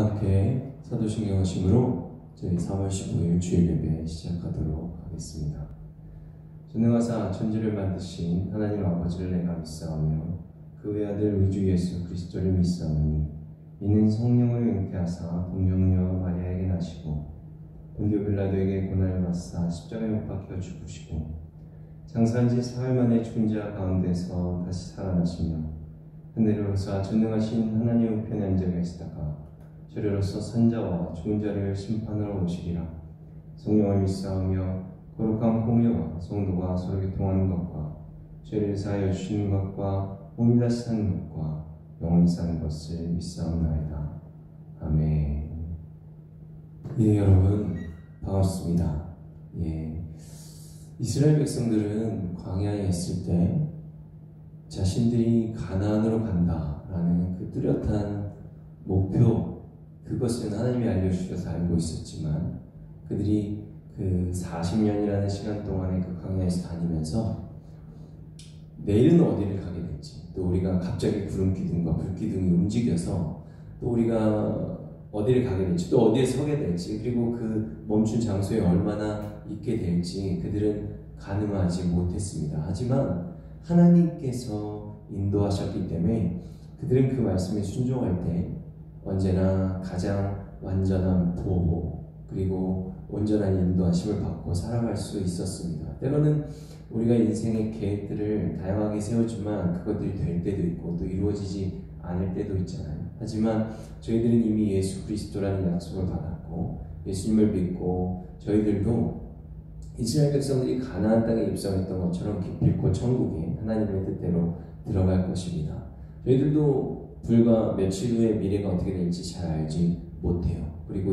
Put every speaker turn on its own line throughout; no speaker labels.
함께 사도신경 하심으로 저희 3월 15일 주일 예배 시작하도록 하겠습니다. 전능하사 천지를 만드신 하나님 아버지를 내가 믿사오며 그 외아들 우리 주 예수 그리스도를 믿사오니 이는 성령을 잉태하사 동정녀 마리아에게 나시고 본디오 빌라도에게 고난을 받사 십자가에 못 박혀 죽으시고 장사한 지 사흘 만에 죽은 자 가운데서 다시 살아나시며 하늘로서 전능하신 하나님 우편에 앉아 계시다가 저리로서 산자와 죽은 자를 심판하러 오시리라. 성령을 믿사오며 거룩한 공의와 성도가 서로 교통하는 것과 죄를 사하여 주시는 것과 몸이 다시 사는 것과 영원히 사는 것을 믿사옵나이다. 아멘. 예, 여러분 반갑습니다. 이스라엘 백성들은 광야에 있을 때 자신들이 가나안으로 간다라는 그 뚜렷한 목표, 그것은 하나님이 알려주셔서 알고 있었지만 그들이 그 40년이라는 시간 동안에 그 광야에서 다니면서 내일은 어디를 가게 될지, 또 우리가 갑자기 구름기둥과 불기둥이 움직여서 또 우리가 어디를 가게 될지, 또 어디에 서게 될지, 그리고 그 멈춘 장소에 얼마나 있게 될지 그들은 가늠하지 못했습니다. 하지만 하나님께서 인도하셨기 때문에 그들은 그 말씀에 순종할 때 언제나 가장 완전한 보호 그리고 온전한 인도하심을 받고 살아갈 수 있었습니다. 때로는 우리가 인생의 계획들을 다양하게 세우지만 그것들이 될 때도 있고 또 이루어지지 않을 때도 있잖아요. 하지만 저희들은 이미 예수 그리스도라는 약속을 받았고 예수님을 믿고 저희들도 이스라엘 백성들이 가나안 땅에 입성했던 것처럼 기필코 천국에 하나님의 뜻대로 들어갈 것입니다. 저희들도 불과 며칠 후에 미래가 어떻게 될지 잘 알지 못해요. 그리고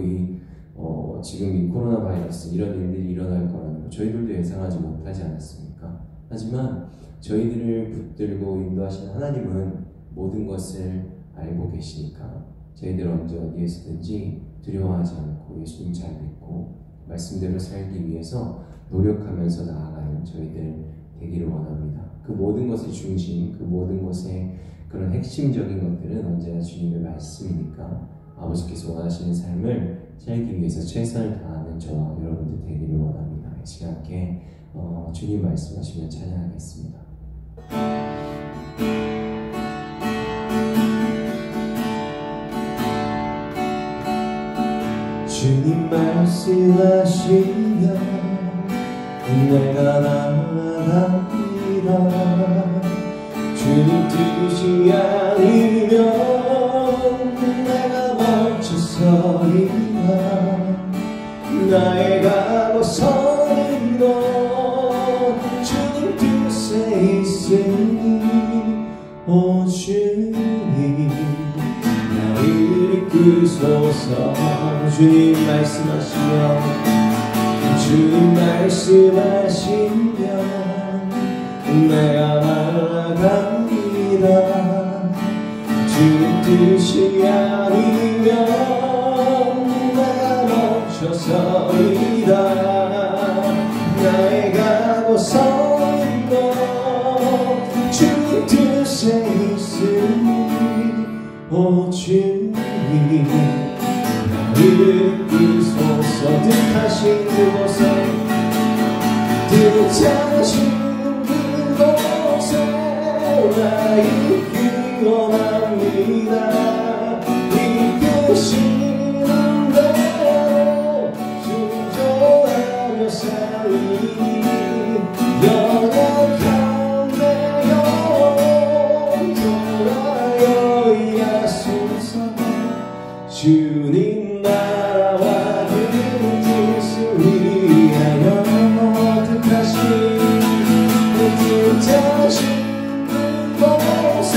지금 이 코로나 바이러스 이런 일들이 일어날 거라는 거 저희들도 예상하지 못하지 않았습니까? 하지만 저희들을 붙들고 인도하시는 하나님은 모든 것을 알고 계시니까 저희들 언제 어디에서든지 두려워하지 않고 예수님 잘 믿고 말씀대로 살기 위해서 노력하면서 나아가는 저희들 되기를 원합니다. 그 모든 것의 중심, 그 모든 것의 그런 핵심적인 것들은 언제나 주님의 말씀이니까 아버지께서 원하시는 삶을 살기 위해서 최선을 다하는 저와 여러분들 되기를 원합니다. 이 시간 함께 주님 말씀하시면 찬양하겠습니다. 주님 말씀하시면 내가 나아갑니다. 주님 뜻이 아니면 내가 멈춰서리라. 나의 가고 서는 것 주님 뜻에 있으니 오 주님 나를 이끄소서. 주님 말씀하시면 내가 나아갑니다. 주님 뜻이 아니면 내가 멈춰서리라. 나의 가고 서는 것 주님 뜻에 있으니 오 주님 나를 이끄소서. 뜻하신 그곳에 나 있기 원합니다. 이끄시는 대로 순종하며 살리니 연약한 내 영혼 돌아여 이하소서. 주님 나라와 그 뜻을 위하여 뜻하신 그곳에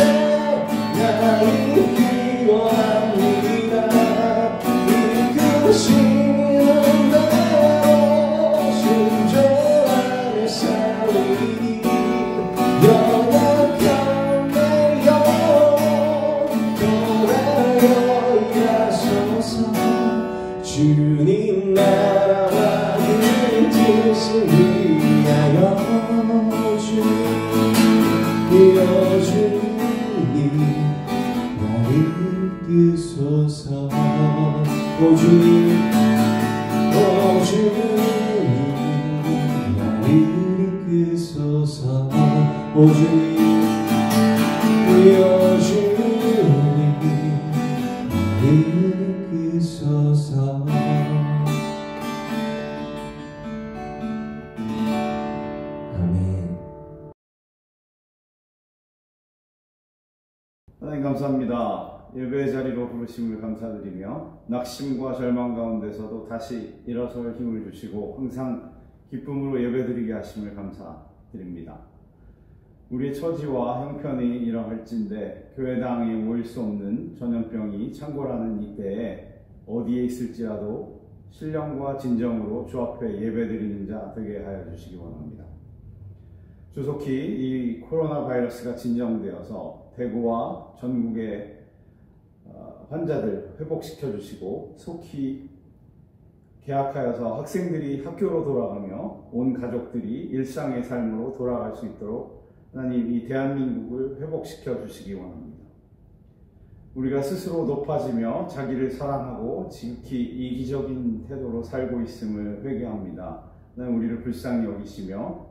나 있기 원합니다. 이끄시는 대로 순종하며 살리니 연약한 내 영혼 돌아여 이하소서. 주님 나라와 그 뜻을 위하여 주님 나를 이끄소서. 오직 나를 이끄소서 오직 주님 나를 이끄소서 아멘.
하나님 감사합니다. 예배의 자리로 부르심을 감사드리며 낙심과 절망 가운데서도 다시 일어설 힘을 주시고 항상 기쁨으로 예배드리게 하심을 감사드립니다. 우리의 처지와 형편이 이러할진데 교회당에 모일 수 없는 전염병이 창궐하는 이때에 어디에 있을지라도 신령과 진정으로 주 앞에 예배드리는 자 되게 하여 주시기 원합니다. 조속히 이 코로나 바이러스가 진정되어서 대구와 전국의 환자들 회복시켜 주시고 속히 개학하여서 학생들이 학교로 돌아가며 온 가족들이 일상의 삶으로 돌아갈 수 있도록 하나님 이 대한민국을 회복시켜 주시기 원합니다. 우리가 스스로 높아지며 자기를 사랑하고 지극히 이기적인 태도로 살고 있음을 회개합니다. 하나님 우리를 불쌍히 여기시며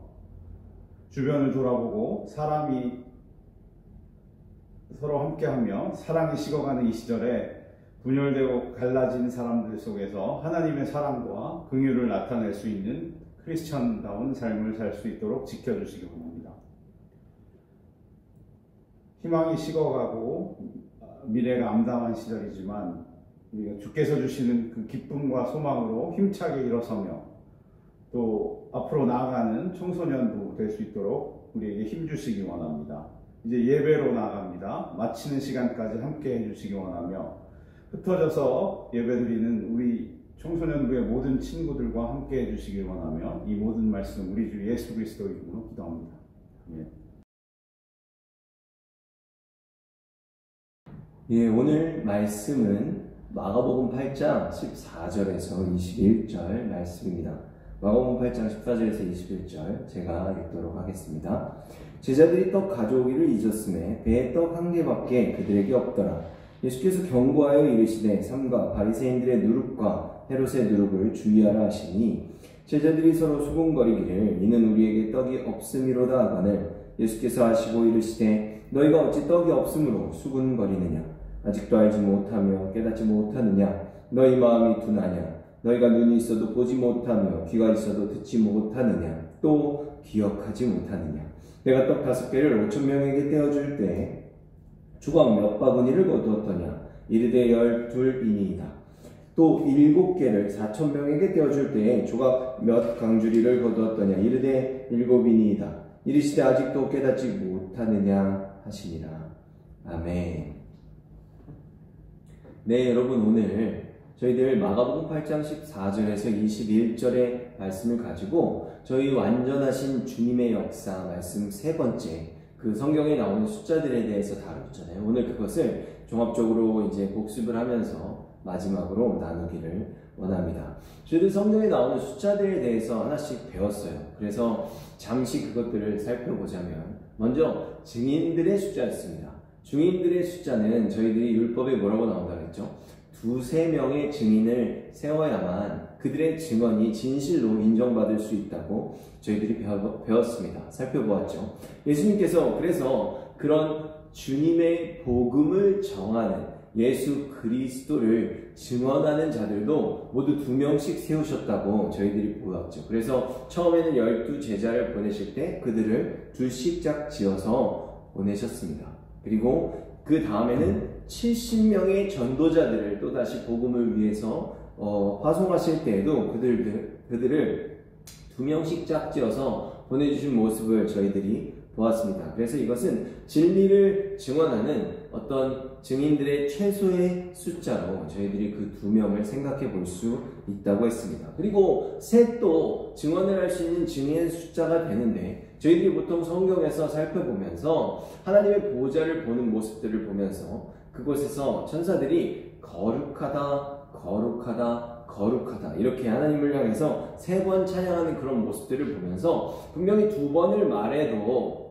주변을 돌아보고 사람이 서로 함께하며 사랑이 식어가는 이 시절에 분열되고 갈라진 사람들 속에서 하나님의 사랑과 긍휼을 나타낼 수 있는 크리스천다운 삶을 살 수 있도록 지켜주시기 원합니다. 희망이 식어가고 미래가 암담한 시절이지만 우리가 주께서 주시는 그 기쁨과 소망으로 힘차게 일어서며 또 앞으로 나아가는 청소년도 될 수 있도록 우리에게 힘주시기 원합니다. 이제 예배로 나아갑니다. 마치는 시간까지 함께 해주시기 원하며 흩어져서 예배드리는 우리 청소년부의 모든 친구들과 함께 해주시기 원하며 이 모든 말씀 우리 주 예수 그리스도 이름으로 기도합니다.
예, 오늘 말씀은 마가복음 8장 14절에서 21절 말씀입니다. 마가복음 8장 14절에서 21절 제가 읽도록 하겠습니다. 제자들이 떡 가져오기를 잊었음에 배에 떡 한 개밖에 그들에게 없더라. 예수께서 경고하여 이르시되 삼가 바리새인들의 누룩과 헤롯의 누룩을 주의하라 하시니 제자들이 서로 수군거리기를 이는 우리에게 떡이 없음이로다 하거늘 예수께서 하시고 이르시되 너희가 어찌 떡이 없으므로 수군거리느냐 아직도 알지 못하며 깨닫지 못하느냐 너희 마음이 둔하냐 너희가 눈이 있어도 보지 못하며 귀가 있어도 듣지 못하느냐 또 기억하지 못하느냐 내가 떡 5개를 5,000명에게 떼어줄 때 조각 몇 바구니를 거두었더냐 이르되 12이니이다 또 7개를 4,000명에게 떼어줄 때에 조각 몇 강주리를 거두었더냐 이르되 7이니이다 이르시되 아직도 깨닫지 못하느냐 하시니라. 아멘. 네, 여러분 오늘 저희들 마가복음 8장 14절에서 21절의 말씀을 가지고 저희 완전하신 주님의 역사 말씀 3번째 그 성경에 나오는 숫자들에 대해서 다뤘잖아요. 오늘 그것을 종합적으로 이제 복습을 하면서 마지막으로 나누기를 원합니다. 저희들 성경에 나오는 숫자들에 대해서 하나씩 배웠어요. 그래서 잠시 그것들을 살펴보자면 먼저 증인들의 숫자였습니다. 증인들의 숫자는 저희들이 율법에 뭐라고 나온다고 했죠? 2-3명의 증인을 세워야만 그들의 증언이 진실로 인정받을 수 있다고 저희들이 배웠습니다. 살펴보았죠. 예수님께서 그래서 그런 주님의 복음을 정하는 예수 그리스도를 증언하는 자들도 모두 2명씩 세우셨다고 저희들이 보았죠. 그래서 처음에는 12제자를 보내실 때 그들을 2씩 지어서 보내셨습니다. 그리고 그 다음에는 70명의 전도자들을 또다시 복음을 위해서 파송하실 때에도 그들을 2명씩 짝지어서 보내주신 모습을 저희들이 보았습니다. 그래서 이것은 진리를 증언하는 어떤 증인들의 최소의 숫자로 저희들이 그 2명을 생각해 볼 수 있다고 했습니다. 그리고 셋도 증언을 할 수 있는 증인의 숫자가 되는데 저희들이 보통 성경에서 살펴보면서 하나님의 보좌를 보는 모습들을 보면서 그곳에서 천사들이 거룩하다, 거룩하다, 거룩하다 이렇게 하나님을 향해서 3번 찬양하는 그런 모습들을 보면서 분명히 2번을 말해도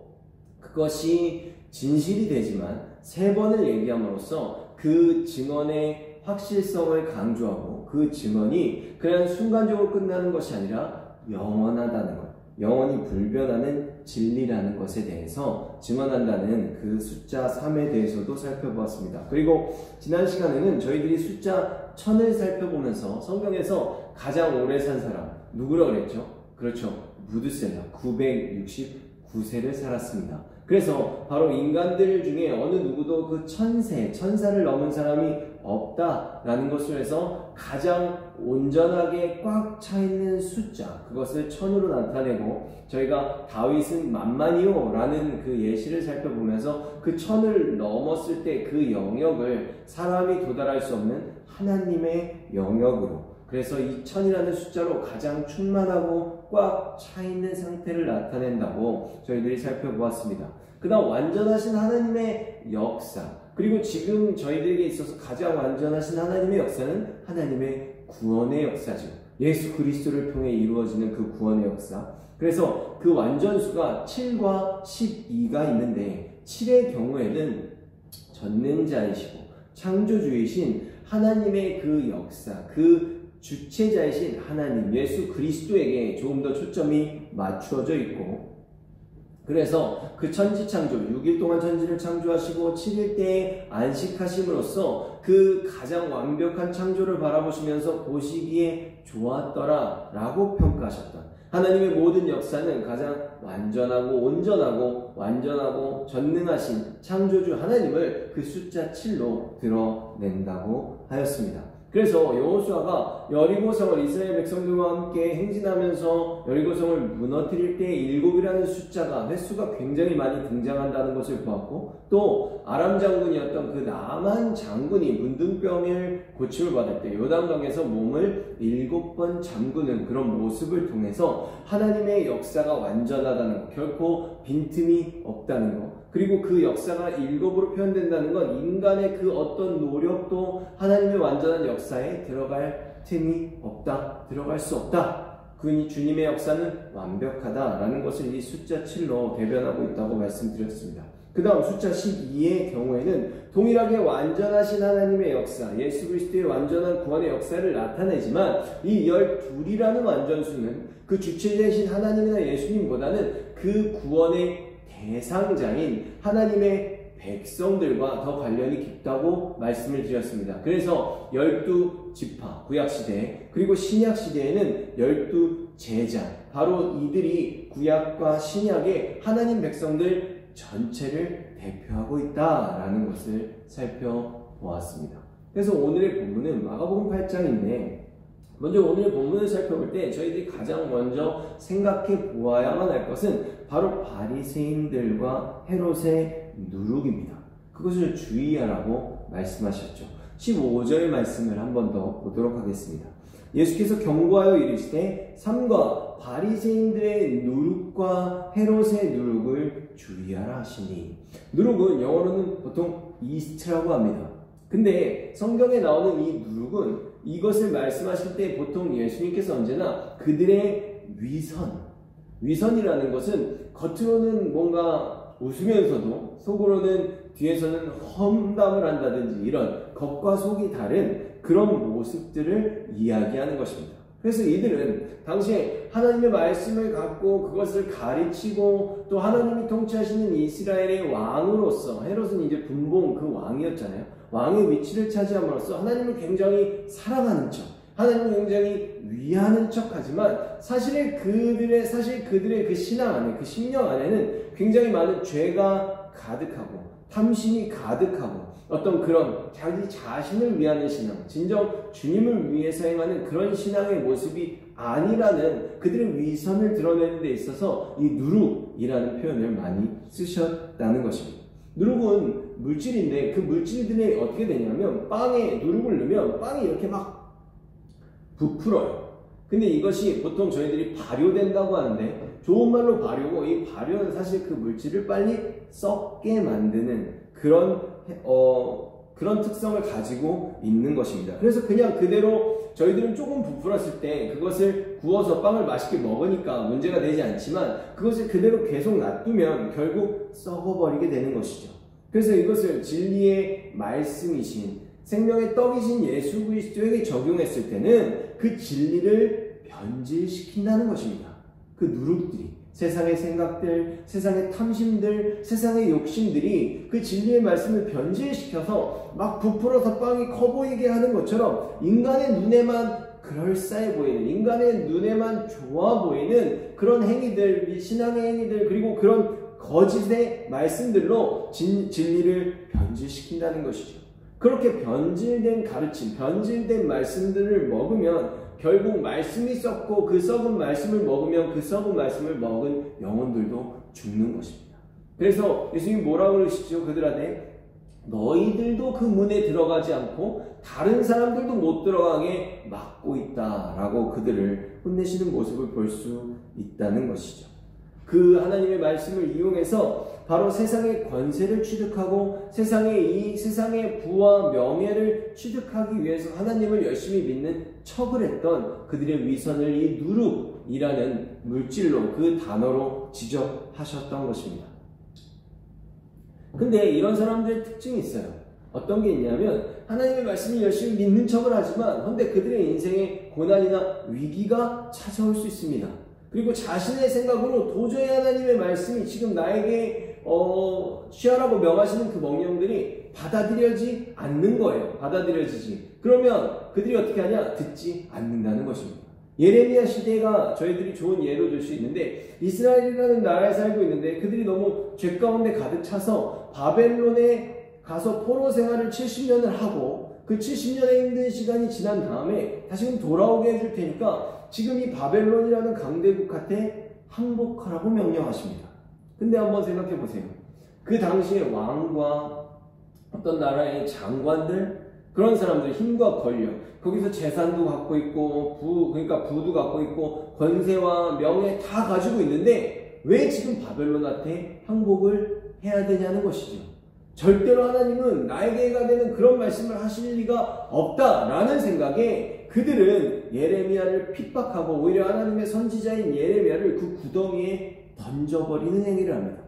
그것이 진실이 되지만 3번을 얘기함으로써 그 증언의 확실성을 강조하고 그 증언이 그냥 순간적으로 끝나는 것이 아니라 영원하다는 것, 영원히 불변하는 진리라는 것에 대해서 증언한다는 그 숫자 3에 대해서도 살펴보았습니다. 그리고 지난 시간에는 저희들이 숫자 1000을 살펴보면서 성경에서 가장 오래 산 사람 누구라고 그랬죠? 그렇죠. 무드셀라 969세를 살았습니다. 그래서 바로 인간들 중에 어느 누구도 그 천사를 넘은 사람이 없다라는 것을 해서 가장 온전하게 꽉 차있는 숫자, 그것을 1000으로 나타내고 저희가 다윗은 만만이요 라는 그 예시를 살펴보면서 그 1000을 넘었을 때 그 영역을 사람이 도달할 수 없는 하나님의 영역으로, 그래서 이 1000이라는 숫자로 가장 충만하고 꽉 차있는 상태를 나타낸다고 저희들이 살펴보았습니다. 그 다음 완전하신 하나님의 역사, 그리고 지금 저희들에게 있어서 가장 완전하신 하나님의 역사는 하나님의 구원의 역사죠. 예수 그리스도를 통해 이루어지는 그 구원의 역사. 그래서 그 완전수가 7과 12가 있는데 7의 경우에는 전능자이시고 창조주이신 하나님의 그 역사, 그 주체자이신 하나님 예수 그리스도에게 조금 더 초점이 맞추어져 있고, 그래서 그 천지창조 6일 동안 천지를 창조하시고 7일 때에 안식하심으로써 그 가장 완벽한 창조를 바라보시면서 보시기에 좋았더라 라고 평가하셨던 하나님의 모든 역사는 가장 완전하고 온전하고 완전하고 전능하신 창조주 하나님을 그 숫자 7로 드러낸다고 하였습니다. 그래서 여호수아가 여리고성을 이스라엘 백성들과 함께 행진하면서 여리고성을 무너뜨릴 때 7이라는 숫자가 횟수가 굉장히 많이 등장한다는 것을 보았고, 또 아람 장군이었던 그 나만 장군이 문둥병을 고침을 받을 때 요단강에서 몸을 7번 잠그는 그런 모습을 통해서 하나님의 역사가 완전하다는 것, 결코 빈틈이 없다는 것, 그리고 그 역사가 7으로 표현된다는 건 인간의 그 어떤 노력도 하나님의 완전한 역사에 들어갈 틈이 없다, 들어갈 수 없다. 그 주님의 역사는 완벽하다라는 것을 이 숫자 7로 대변하고 있다고 말씀드렸습니다. 그 다음 숫자 12의 경우에는 동일하게 완전하신 하나님의 역사, 예수 그리스도의 완전한 구원의 역사를 나타내지만 이 12이라는 완전수는 그 주체자이신 하나님이나 예수님보다는 그 구원의 대상자인 하나님의 백성들과 더 관련이 깊다고 말씀을 드렸습니다. 그래서 12지파 구약시대, 그리고 신약시대에는 12제자, 바로 이들이 구약과 신약의 하나님 백성들 전체를 대표하고 있다라는 것을 살펴보았습니다. 그래서 오늘의 본문은 마가복음 8장인데, 먼저 오늘 본문을 살펴볼 때 저희들이 가장 먼저 생각해 보아야만 할 것은 바로 바리새인들과 헤롯의 누룩입니다. 그것을 주의하라고 말씀하셨죠. 15절 말씀을 한 번 더 보도록 하겠습니다. 예수께서 경고하여 이르시되 삼가 바리새인들의 누룩과 헤롯의 누룩을 주의하라 하시니, 누룩은 영어로는 보통 이스트라고 합니다. 근데 성경에 나오는 이 누룩은 이것을 말씀하실 때 보통 예수님께서 언제나 그들의 위선이라는 것은 겉으로는 뭔가 웃으면서도 속으로는 뒤에서는 험담을 한다든지 이런 겉과 속이 다른 그런 모습들을 이야기하는 것입니다. 그래서 이들은 당시에 하나님의 말씀을 갖고 그것을 가르치고 또 하나님이 통치하시는 이스라엘의 왕으로서, 헤롯은 이제 분봉 그 왕이었잖아요. 왕의 위치를 차지함으로써 하나님을 굉장히 사랑하는 척, 하나님을 굉장히 위하는 척 하지만 사실 그들의 그 신앙 안에, 그 심령 안에는 굉장히 많은 죄가 가득하고 탐심이 가득하고 어떤 그런 자기 자신을 위하는 신앙, 진정 주님을 위해서 행하는 그런 신앙의 모습이 아니라는 그들의 위선을 드러내는 데 있어서 이 누룩이라는 표현을 많이 쓰셨다는 것입니다. 누룩은 물질인데 그 물질들이 어떻게 되냐면 빵에 누룩을 넣으면 빵이 이렇게 막 부풀어요. 근데 이것이 보통 저희들이 발효된다고 하는데, 좋은 말로 발효고, 이 발효는 사실 그 물질을 빨리 썩게 만드는 그런 특성을 가지고 있는 것입니다. 그래서 그냥 그대로 저희들은 조금 부풀었을 때 그것을 구워서 빵을 맛있게 먹으니까 문제가 되지 않지만, 그것을 그대로 계속 놔두면 결국 썩어버리게 되는 것이죠. 그래서 이것을 진리의 말씀이신
생명의 떡이신 예수 그리스도에게 적용했을 때는 그 진리를 변질시킨다는 것입니다. 그 누룩들이, 세상의 생각들, 세상의 탐심들, 세상의 욕심들이 그 진리의 말씀을 변질시켜서 막 부풀어서 빵이 커 보이게 하는 것처럼 인간의 눈에만 그럴싸해 보이는, 인간의 눈에만 좋아 보이는 그런 행위들, 신앙의 행위들, 그리고 그런 거짓의 말씀들로 진리를 변질시킨다는 것이죠. 그렇게 변질된 가르침, 변질된 말씀들을 먹으면 결국 말씀이 썩고 그 썩은 말씀을 먹으면 그 썩은 말씀을 먹은 영혼들도 죽는 것입니다. 그래서 예수님이 뭐라고 그러시죠? 그들한테 너희들도 그 문에 들어가지 않고 다른 사람들도 못 들어가게 막고 있다라고 그들을 혼내시는 모습을 볼 수 있다는 것이죠. 그 하나님의 말씀을 이용해서 바로 세상의 권세를 취득하고 세상의 부와 명예를 취득하기 위해서 하나님을 열심히 믿는 척을 했던 그들의 위선을 이 누룩이라는 물질로, 그 단어로 지적하셨던 것입니다. 근데 이런 사람들의 특징이 있어요. 어떤 게 있냐면 하나님의 말씀을 열심히 믿는 척을 하지만 근데 그들의 인생에 고난이나 위기가 찾아올 수 있습니다. 그리고 자신의 생각으로 도저히 하나님의 말씀이 지금 나에게 취하라고 명하시는 그 명령들이 받아들여지지 않는 거예요. 받아들여지지. 그러면 그들이 어떻게 하냐? 듣지 않는다는 것입니다. 예레미야 시대가 저희들이 좋은 예로 들 수 있는데 이스라엘이라는 나라에 살고 있는데 그들이 너무 죄 가운데 가득 차서 바벨론에 가서 포로 생활을 70년을 하고 그 70년의 힘든 시간이 지난 다음에 다시금 돌아오게 해줄 테니까 지금 이 바벨론이라는 강대국한테 항복하라고 명령하십니다. 근데 한번 생각해 보세요. 그 당시에 왕과 어떤 나라의 장관들, 그런 사람들, 힘과 권력, 거기서 재산도 갖고 있고 그러니까 부도 갖고 있고 권세와 명예 다 가지고 있는데 왜 지금 바벨론한테 항복을 해야 되냐는 것이죠. 절대로 하나님은 나에게 해가 되는 그런 말씀을 하실 리가 없다라는 생각에 그들은 예레미야를 핍박하고 오히려 하나님의 선지자인 예레미야를 그 구덩이에 던져버리는 행위를 합니다.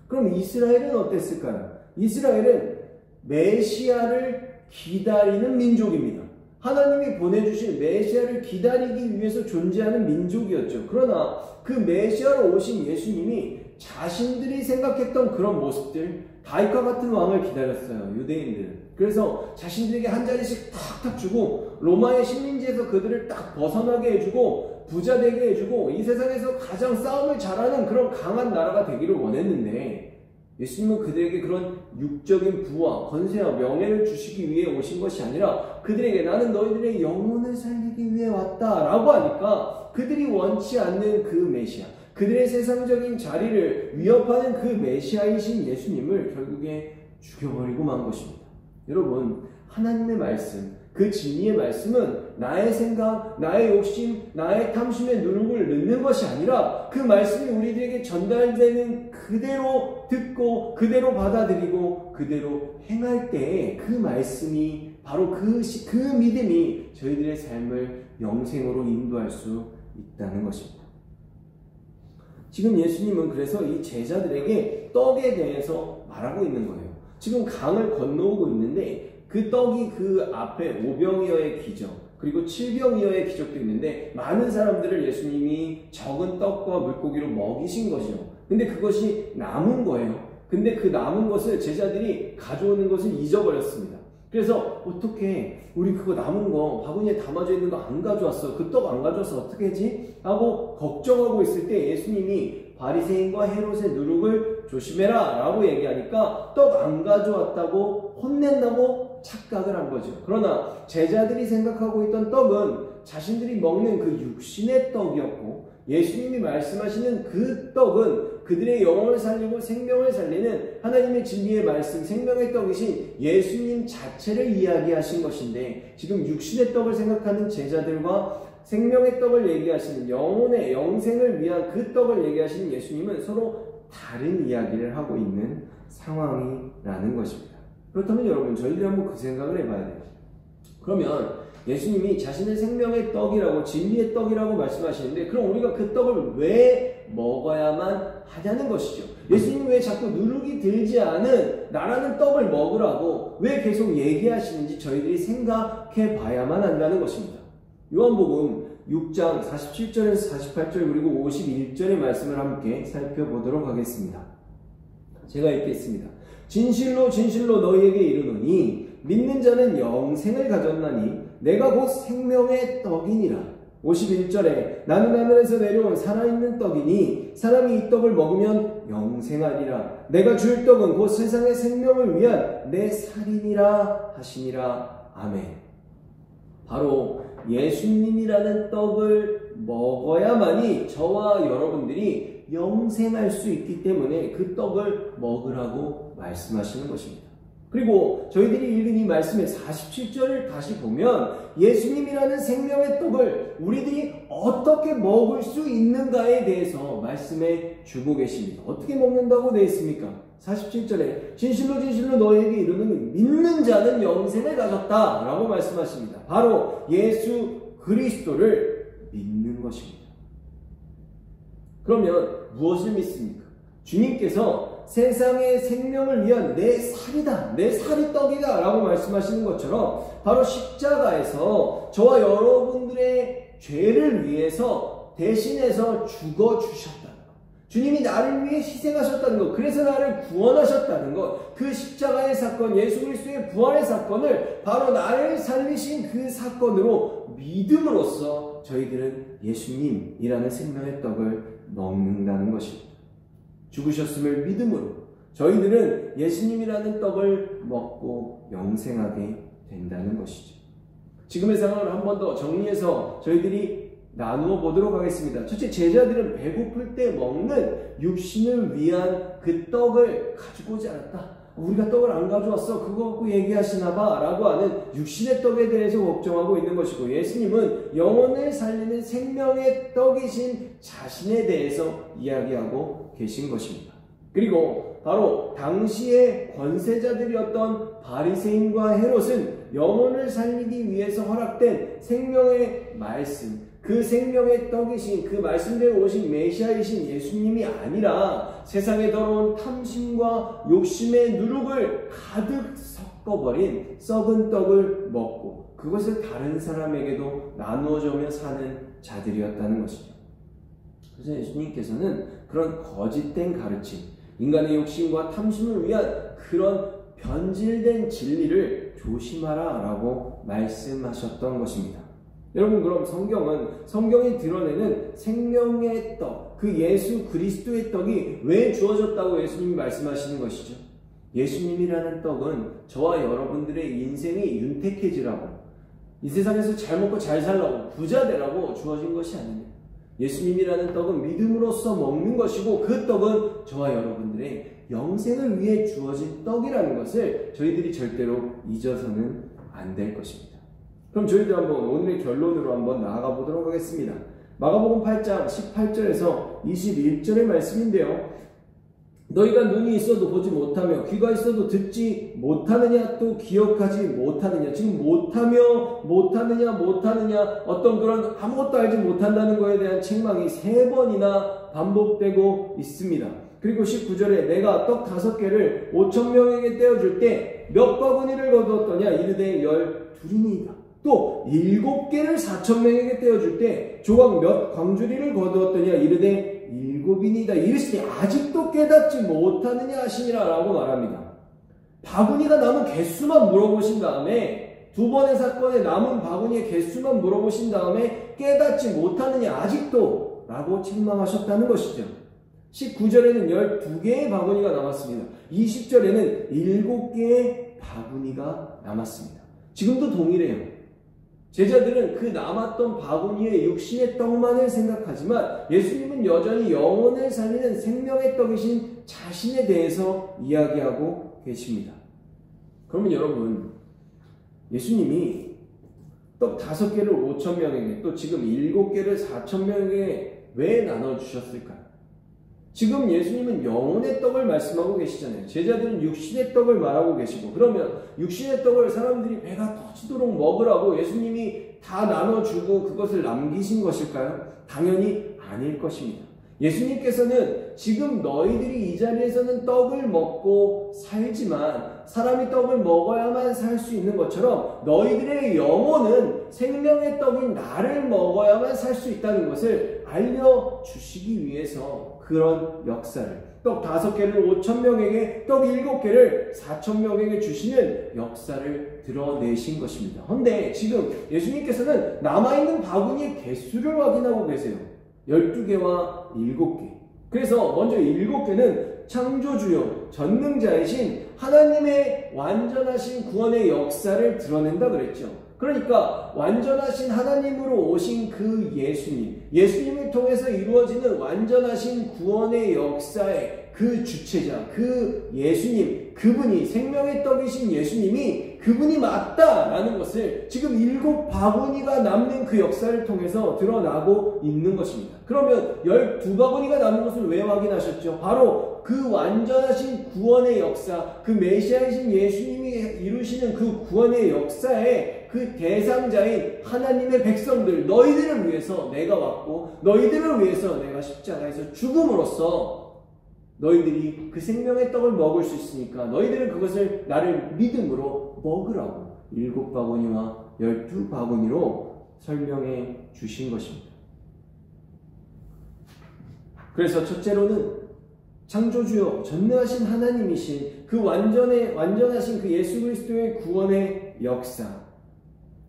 그럼 이스라엘은 어땠을까요? 이스라엘은 메시아를 기다리는 민족입니다. 하나님이 보내주신 메시아를 기다리기 위해서 존재하는 민족이었죠. 그러나 그 메시아로 오신 예수님이 자신들이 생각했던 그런 모습들, 다윗과 같은 왕을 기다렸어요. 유대인들은. 그래서 자신들에게 한 자리씩 탁탁 주고 로마의 식민지에서 그들을 딱 벗어나게 해주고 부자 되게 해주고 이 세상에서 가장 싸움을 잘하는 그런 강한 나라가 되기를 원했는데 예수님은 그들에게 그런 육적인 부와 권세와 명예를 주시기 위해 오신 것이 아니라 그들에게 나는 너희들의 영혼을 살리기 위해 왔다라고 하니까 그들이 원치 않는 그 메시아, 그들의 세상적인 자리를 위협하는 그 메시아이신 예수님을 결국에 죽여버리고 만 것입니다. 여러분, 하나님의 말씀, 그 진리의 말씀은 나의 생각, 나의 욕심, 나의 탐심의 누룩을 넣는 것이 아니라 그 말씀이 우리들에게 전달되는 그대로 듣고 그대로 받아들이고 그대로 행할 때 그 말씀이 바로 그 믿음이 저희들의 삶을 영생으로 인도할 수 있다는 것입니다. 지금 예수님은 그래서 이 제자들에게 떡에 대해서 말하고 있는 거예요. 지금 강을 건너오고 있는데 그 떡이 그 앞에 5병이어의 기적 그리고 7병이어의 기적도 있는데 많은 사람들을 예수님이 적은 떡과 물고기로 먹이신 것이죠. 근데 그것이 남은 거예요. 근데 그 남은 것을 제자들이 가져오는 것을 잊어버렸습니다. 그래서 어떻게 우리 그거 남은 거 바구니에 담아져 있는 거 안 가져왔어. 그 떡 안 가져와서 어떻게 하지? 하고 걱정하고 있을 때 예수님이 바리새인과 헤롯의 누룩을 조심해라 라고 얘기하니까 떡 안 가져왔다고 혼낸다고 착각을 한 거죠. 그러나 제자들이 생각하고 있던 떡은 자신들이 먹는 그 육신의 떡이었고 예수님이 말씀하시는 그 떡은 그들의 영혼을 살리고 생명을 살리는 하나님의 진리의 말씀, 생명의 떡이신 예수님 자체를 이야기하신 것인데 지금 육신의 떡을 생각하는 제자들과 생명의 떡을 얘기하시는 영혼의 영생을 위한 그 떡을 얘기하시는 예수님은 서로 다른 이야기를 하고 있는 상황이라는 것입니다. 그렇다면 여러분, 저희들이 한번 그 생각을 해봐야 돼요. 그러면 예수님이 자신의 생명의 떡이라고, 진리의 떡이라고 말씀하시는데 그럼 우리가 그 떡을 왜 먹어야만 하냐는 것이죠. 예수님 왜 자꾸 누룩이 들지 않은 나라는 떡을 먹으라고 왜 계속 얘기하시는지 저희들이 생각해 봐야만 한다는 것입니다. 요한복음 6장 47절에서 48절 그리고 51절의 말씀을 함께 살펴보도록 하겠습니다. 제가 읽겠습니다. 진실로 진실로 너희에게 이르노니 믿는 자는 영생을 가졌나니 내가 곧 생명의 떡이니라. 51절에 나는 하늘에서 내려온 살아있는 떡이니 사람이 이 떡을 먹으면 영생하리라. 내가 줄 떡은 곧 세상의 생명을 위한 내 살이니라 하시니라. 아멘. 바로 예수님이라는 떡을 먹어야만이 저와 여러분들이 영생할 수 있기 때문에 그 떡을 먹으라고 말씀하시는 것입니다. 그리고 저희들이 읽은 이 말씀의 47절을 다시 보면 예수님이라는 생명의 떡을 우리들이 어떻게 먹을 수 있는가에 대해서 말씀해 주고 계십니다. 어떻게 먹는다고 되어 있습니까? 47절에 진실로 진실로 너희에게 이르노니 믿는 자는 영생을 가졌다 라고 말씀하십니다. 바로 예수 그리스도를 믿는 것입니다. 그러면 무엇을 믿습니까? 주님께서 세상의 생명을 위한 내 살이다, 내 살이 떡이다 라고 말씀하시는 것처럼 바로 십자가에서 저와 여러분들의 죄를 위해서 대신해서 죽어주셨다는 것, 주님이 나를 위해 희생하셨다는 것, 그래서 나를 구원하셨다는 것, 그 십자가의 사건, 예수 그리스도의 부활의 사건을 바로 나를 살리신 그 사건으로 믿음으로써 저희들은 예수님이라는 생명의 떡을 먹는다는 것입니다. 죽으셨음을 믿음으로 저희들은 예수님이라는 떡을 먹고 영생하게 된다는 것이죠. 지금의 상황을 한 번 더 정리해서 저희들이 나누어 보도록 하겠습니다. 첫째, 제자들은 배고플 때 먹는 육신을 위한 그 떡을 가지고 오지 않았다. 우리가 떡을 안 가져왔어, 그거 갖고 얘기하시나 봐 라고 하는 육신의 떡에 대해서 걱정하고 있는 것이고, 예수님은 영혼을 살리는 생명의 떡이신 자신에 대해서 이야기하고 계신 것입니다. 그리고 바로 당시의 권세자들이었던 바리새인과 헤롯은 영혼을 살리기 위해서 허락된 생명의 말씀, 그 생명의 떡이신, 그 말씀대로 오신 메시아이신 예수님이 아니라 세상에 더러운 탐심과 욕심의 누룩을 가득 섞어버린 썩은 떡을 먹고 그것을 다른 사람에게도 나누어주며 사는 자들이었다는 것이죠. 그래서 예수님께서는 그런 거짓된 가르침, 인간의 욕심과 탐심을 위한 그런 변질된 진리를 조심하라 라고 말씀하셨던 것입니다. 여러분, 그럼 성경이 드러내는 생명의 떡, 그 예수 그리스도의 떡이 왜 주어졌다고 예수님이 말씀하시는 것이죠? 예수님이라는 떡은 저와 여러분들의 인생이 윤택해지라고, 이 세상에서 잘 먹고 잘 살라고, 부자 되라고 주어진 것이 아니냐. 예수님이라는 떡은 믿음으로써 먹는 것이고, 그 떡은 저와 여러분들의 영생을 위해 주어진 떡이라는 것을 저희들이 절대로 잊어서는 안 될 것입니다. 그럼 저희들 한번 오늘의 결론으로 한번 나아가 보도록 하겠습니다. 마가복음 8장 18절에서 21절의 말씀인데요. 너희가 눈이 있어도 보지 못하며 귀가 있어도 듣지 못하느냐, 또 기억하지 못하느냐. 지금 못하느냐 어떤 그런 아무것도 알지 못한다는 것에 대한 책망이 3번이나 반복되고 있습니다. 그리고 19절에 내가 떡 5개를 5,000명에게 떼어줄 때 몇 바구니를 거두었더냐, 이르되 12이니이다. 또 7개를 4,000명에게 떼어줄 때 조각 몇 광주리를 거두었더냐, 이르되 7이니이다. 이르시니 아직도 깨닫지 못하느냐 하시니라 라고 말합니다. 바구니가 남은 개수만 물어보신 다음에, 2번의 사건에 남은 바구니의 개수만 물어보신 다음에 깨닫지 못하느냐, 아직도 라고 책망하셨다는 것이죠. 19절에는 12개의 바구니가 남았습니다. 20절에는 7개의 바구니가 남았습니다. 지금도 동일해요. 제자들은 그 남았던 바구니의 육신의 떡만을 생각하지만 예수님은 여전히 영혼을 살리는 생명의 떡이신 자신에 대해서 이야기하고 계십니다. 그러면 여러분, 예수님이 떡 5개를 5,000명에게, 또 지금 7개를 4,000명에게 왜 나눠주셨을까요? 지금 예수님은 영혼의 떡을 말씀하고 계시잖아요. 제자들은 육신의 떡을 말하고 계시고, 그러면 육신의 떡을 사람들이 배가 터지도록 먹으라고 예수님이 다 나눠주고 그것을 남기신 것일까요? 당연히 아닐 것입니다. 예수님께서는 지금 너희들이 이 자리에서는 떡을 먹고 살지만 사람이 떡을 먹어야만 살 수 있는 것처럼 너희들의 영혼은 생명의 떡인 나를 먹어야만 살 수 있다는 것을 알려주시기 위해서 그런 역사를, 떡 5개를 5,000명에게, 떡 7개를 4,000명에게 주시는 역사를 드러내신 것입니다. 그런데 지금 예수님께서는 남아있는 바구니의 개수를 확인하고 계세요. 12개와 7개. 그래서 먼저 7개는 창조주요 전능자이신 하나님의 완전하신 구원의 역사를 드러낸다 그랬죠. 그러니까 완전하신 하나님으로 오신 그 예수님을 통해서 이루어지는 완전하신 구원의 역사의 그 주체자, 그 예수님, 그분이 생명의 떡이신 예수님이 그분이 맞다라는 것을 지금 7바구니가 남는 그 역사를 통해서 드러나고 있는 것입니다. 그러면 12바구니가 남는 것을 왜 확인하셨죠? 바로 그 완전하신 구원의 역사, 그 메시아이신 예수님이 이루시는 그 구원의 역사에 그 대상자인 하나님의 백성들, 너희들을 위해서 내가 왔고 너희들을 위해서 내가 십자가에서 죽음으로써 너희들이 그 생명의 떡을 먹을 수 있으니까 너희들은 그것을 나를 믿음으로 먹으라고 7바구니와 12바구니로 설명해 주신 것입니다. 그래서 첫째로는 창조주요 전능하신 하나님이신 그 완전하신 그 예수 그리스도의 구원의 역사,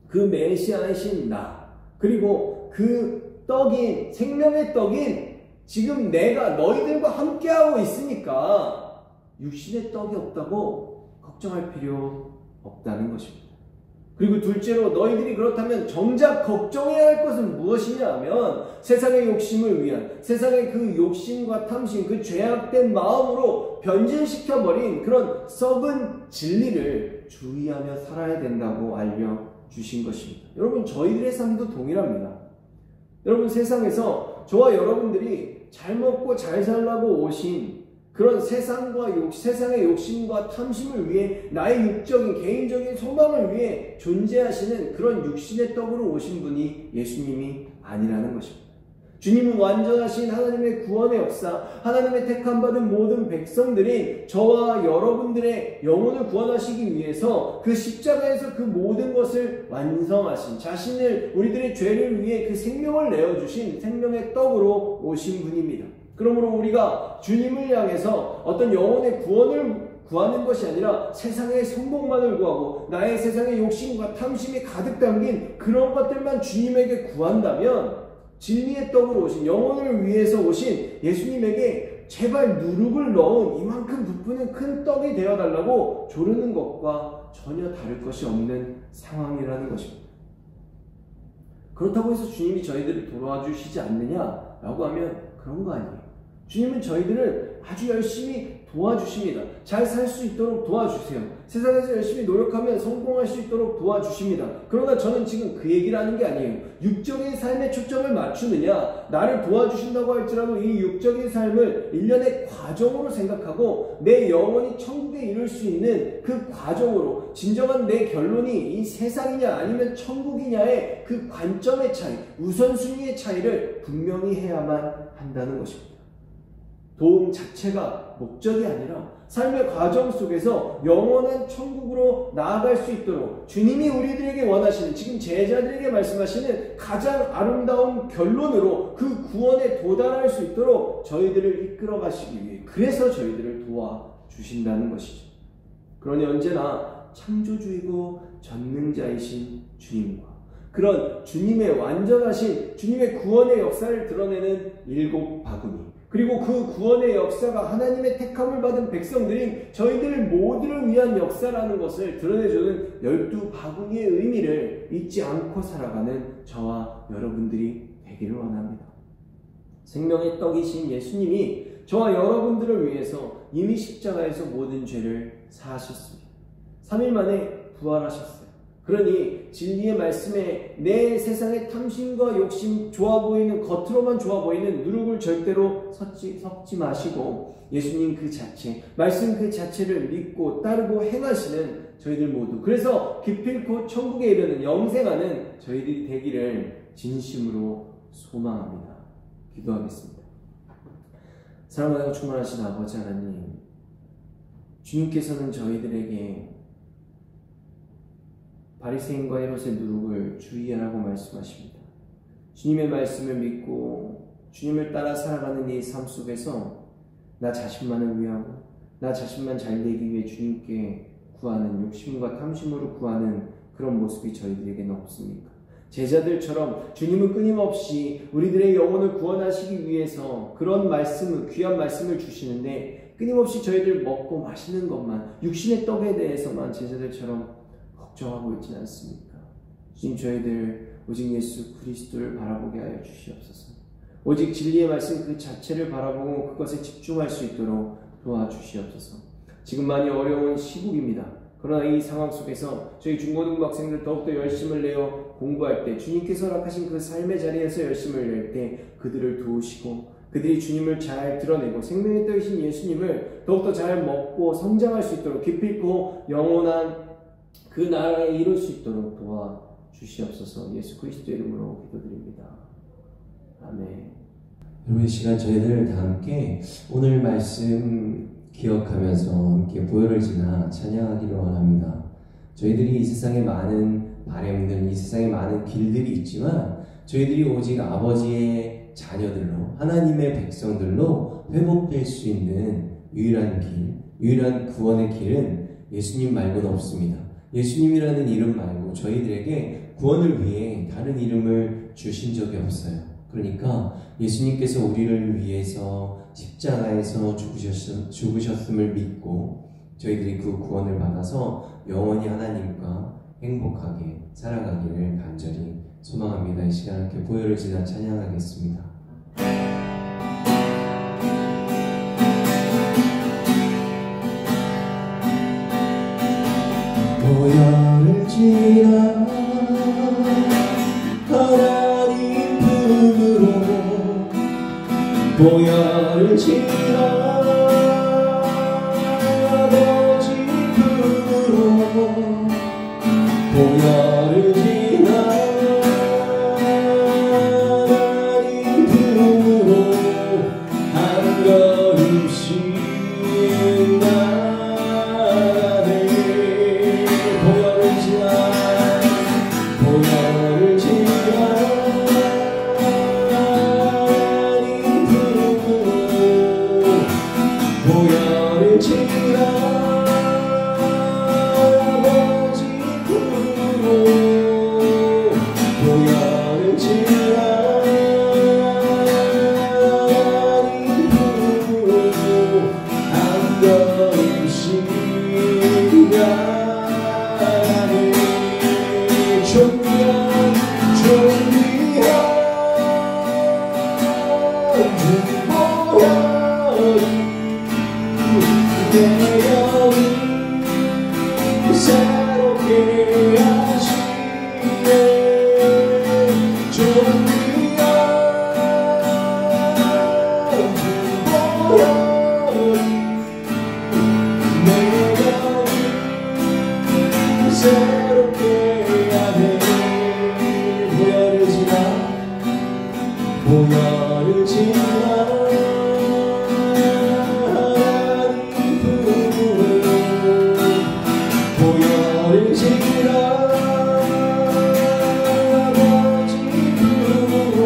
그 메시아이신 나, 그리고 그 떡인 생명의 떡인 지금 내가 너희들과 함께하고 있으니까 육신의 떡이 없다고 걱정할 필요 없다는 것입니다. 그리고 둘째로 너희들이 그렇다면 정작 걱정해야 할 것은 무엇이냐 하면 세상의 욕심을 위한, 세상의 그 욕심과 탐심, 그 죄악된 마음으로 변질시켜버린 그런 썩은 진리를 주의하며 살아야 된다고 알려주신 것입니다. 여러분, 저희들의 삶도 동일합니다. 여러분, 세상에서 저와 여러분들이 잘 먹고 잘 살라고 오신 그런 세상의 욕심과 탐심을 위해 나의 육적인 개인적인 소망을 위해 존재하시는 그런 육신의 떡으로 오신 분이 예수님이 아니라는 것입니다. 주님은 완전하신 하나님의 구원의 역사, 하나님의 택함받은 모든 백성들이 저와 여러분들의 영혼을 구원하시기 위해서 그 십자가에서 그 모든 것을 완성하신, 자신을 우리들의 죄를 위해 그 생명을 내어주신 생명의 떡으로 오신 분입니다. 그러므로 우리가 주님을 향해서 어떤 영혼의 구원을 구하는 것이 아니라 세상의 성공만을 구하고 나의 세상의 욕심과 탐심이 가득 담긴 그런 것들만 주님에게 구한다면 진리의 떡으로 오신, 영혼을 위해서 오신 예수님에게 제발 누룩을 넣은 이만큼 부푸는 큰 떡이 되어달라고 조르는 것과 전혀 다를 것이 없는 상황이라는 것입니다. 그렇다고 해서 주님이 저희들을 도와주시지 않느냐라고 하면 그런 거 아니에요. 주님은 저희들을 아주 열심히 도와주십니다. 잘 살 수 있도록 도와주세요. 세상에서 열심히 노력하면 성공할 수 있도록 도와주십니다. 그러나 저는 지금 그 얘기를 하는 게 아니에요. 육적인 삶에 초점을 맞추느냐, 나를 도와주신다고 할지라도 이 육적인 삶을 일련의 과정으로 생각하고 내 영혼이 천국에 이룰 수 있는 그 과정으로 진정한 내 결론이 이 세상이냐 아니면 천국이냐의 그 관점의 차이, 우선순위의 차이를 분명히 해야만 한다는 것입니다. 도움 자체가 목적이 아니라 삶의 과정 속에서 영원한 천국으로 나아갈 수 있도록 주님이 우리들에게 원하시는, 지금 제자들에게 말씀하시는 가장 아름다운 결론으로 그 구원에 도달할 수 있도록 저희들을 이끌어 가시기 위해, 그래서 저희들을 도와주신다는 것이죠. 그러니 언제나 창조주이고 전능자이신 주님과 그런 주님의 완전하신 주님의 구원의 역사를 드러내는 7바구니, 그리고 그 구원의 역사가 하나님의 택함을 받은 백성들인 저희들 모두를 위한 역사라는 것을 드러내주는 12바구니의 의미를 잊지 않고 살아가는 저와 여러분들이 되기를 원합니다. 생명의 떡이신 예수님이 저와 여러분들을 위해서 이미 십자가에서 모든 죄를 사하셨습니다. 3일 만에 부활하셨어요. 그러니 진리의 말씀에 내 세상의 탐심과 욕심, 좋아 보이는, 겉으로만 좋아 보이는 누룩을 절대로 섞지 마시고 예수님 그 자체, 말씀 그 자체를 믿고 따르고 행하시는 저희들 모두, 그래서 기필코 천국에 이르는 영생하는 저희들이 되기를 진심으로 소망합니다. 기도하겠습니다. 사랑하고 충만하신 아버지 하나님, 주님께서는 저희들에게 바리새인과 헤롯의 누룩을 주의하라고 말씀하십니다. 주님의 말씀을 믿고 주님을 따라 살아가는 이 삶 속에서 나 자신만을 위하고 나 자신만 잘 되기 위해 주님께 구하는 욕심과 탐심으로 구하는 그런 모습이 저희들에게는 없습니까? 제자들처럼 주님은 끊임없이 우리들의 영혼을 구원하시기 위해서 그런 말씀을, 귀한 말씀을 주시는데 끊임없이 저희들 먹고 마시는 것만, 육신의 떡에 대해서만 제자들처럼 걱정하고 있지는 않습니까? 주님, 저희들 오직 예수 그리스도를 바라보게 하여 주시옵소서. 오직 진리의 말씀 그 자체를 바라보고 그것에 집중할 수 있도록 도와주시옵소서. 지금 많이 어려운 시국입니다. 그러나 이 상황 속에서 저희 중고등부 학생들 더욱더 열심을 내어 공부할 때, 주님께서 허락하신 그 삶의 자리에서 열심을 낼 때 그들을 도우시고 그들이 주님을 잘 드러내고 생명의 떡이신 예수님을 더욱더 잘 먹고 성장할 수 있도록 기필코 영원한 그 나라에 이룰 수 있도록 도와주시옵소서. 예수 그리스도의 이름으로 기도드립니다. 아멘.
여러분, 이 시간 저희들 다 함께 오늘 말씀 기억하면서 함께 보혈을 지나 찬양하기를 원합니다. 저희들이 이 세상에 많은 바램들, 이 세상에 많은 길들이 있지만 저희들이 오직 아버지의 자녀들로, 하나님의 백성들로 회복될 수 있는 유일한 길, 유일한 구원의 길은 예수님 말고는 없습니다. 예수님이라는 이름 말고 저희들에게 구원을 위해 다른 이름을 주신 적이 없어요. 그러니까 예수님께서 우리를 위해서 십자가에서 죽으셨음을 믿고 저희들이 그 구원을 받아서 영원히 하나님과 행복하게 살아가기를 간절히 소망합니다. 이 시간 함께 보혈을 지나 찬양하겠습니다. 보혈을 지나 하나님 품으로, 보혈을 지나 아버지 품으로, 보혈을 지나 하나님 품으로 한 걸음씩 나가네. 보혈을 지나 하나님 품으로, 보혈을 지나 아버지 품으로, 보혈을 지나 하나님 품으로 한 걸음씩 나가네. 존귀한 보혈이 내 영을 새롭게 하시네. 존귀한 보혈이 내 영을 새롭게 하네. 보혈을 지나, 보혈을 지나 하나님 품으로, 보혈을 지나 아버지 품으로,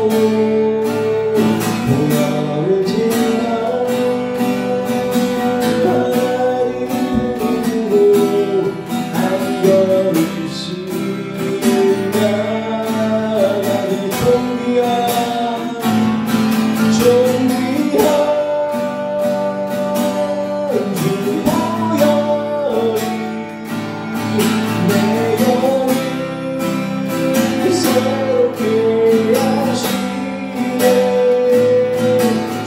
보혈을 지나 하나님 품으로 한 걸음씩 나가네. 존귀한 주 보혈이 내 영을 새롭게 하시네.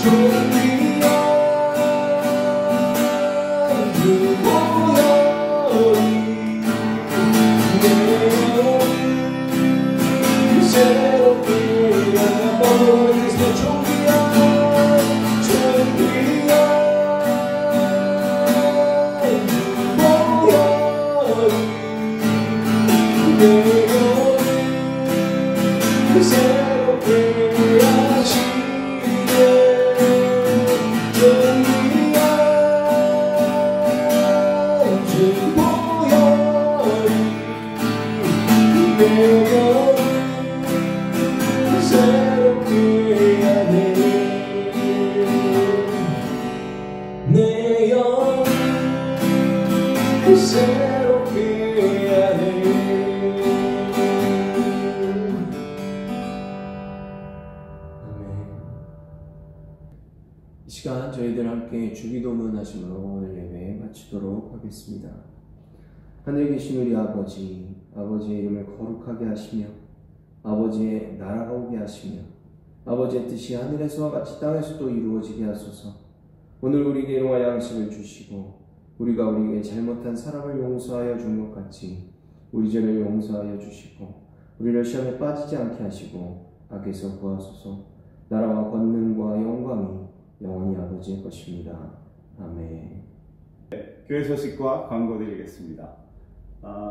존귀한 주 보혈이 내 영을 새롭게 하시네. 새롭게 하시네. 새롭게 하네 내 영 새롭게 하네 아멘. 이 시간 저희들 함께 주기도문 하심으로 오늘 예배 마치도록 하겠습니다. 하늘에 계신 우리 아버지, 아버지의 이름을 거룩하게 하시며 아버지의 나라가 오게 하시며 아버지의 뜻이 하늘에서와 같이 땅에서도 이루어지게 하소서. 오늘 우리에게 일용할 양식을 주시고 우리가 우리에게 잘못한 사람을 용서하여 준 것 같이 우리 죄를 용서하여 주시고 우리를 시험에 빠지지 않게 하시고 악에서 구하소서. 나라와 권능과 영광이 영원히 아버지의 것입니다. 아멘.
교회 소식과 광고 드리겠습니다.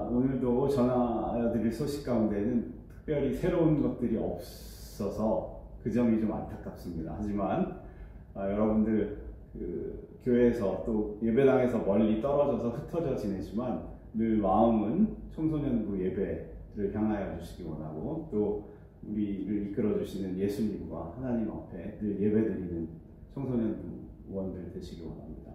오늘도 전하드릴 소식 가운데는 특별히 새로운 것들이 없어서 그 점이 좀 안타깝습니다. 하지만 여러분들 교회에서 또 예배당에서 멀리 떨어져서 흩어져 지내지만 늘 마음은 청소년부 예배를 향하여 주시기 원하고 또 우리를 이끌어 주시는 예수님과 하나님 앞에 늘 예배드리는 청소년부원들 되시기 원합니다.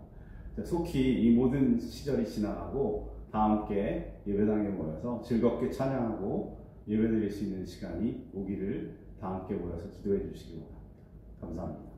속히 이 모든 시절이 지나가고 다 함께 예배당에 모여서 즐겁게 찬양하고 예배드릴 수 있는 시간이 오기를 다 함께 모여서 기도해 주시기 원합니다. 감사합니다.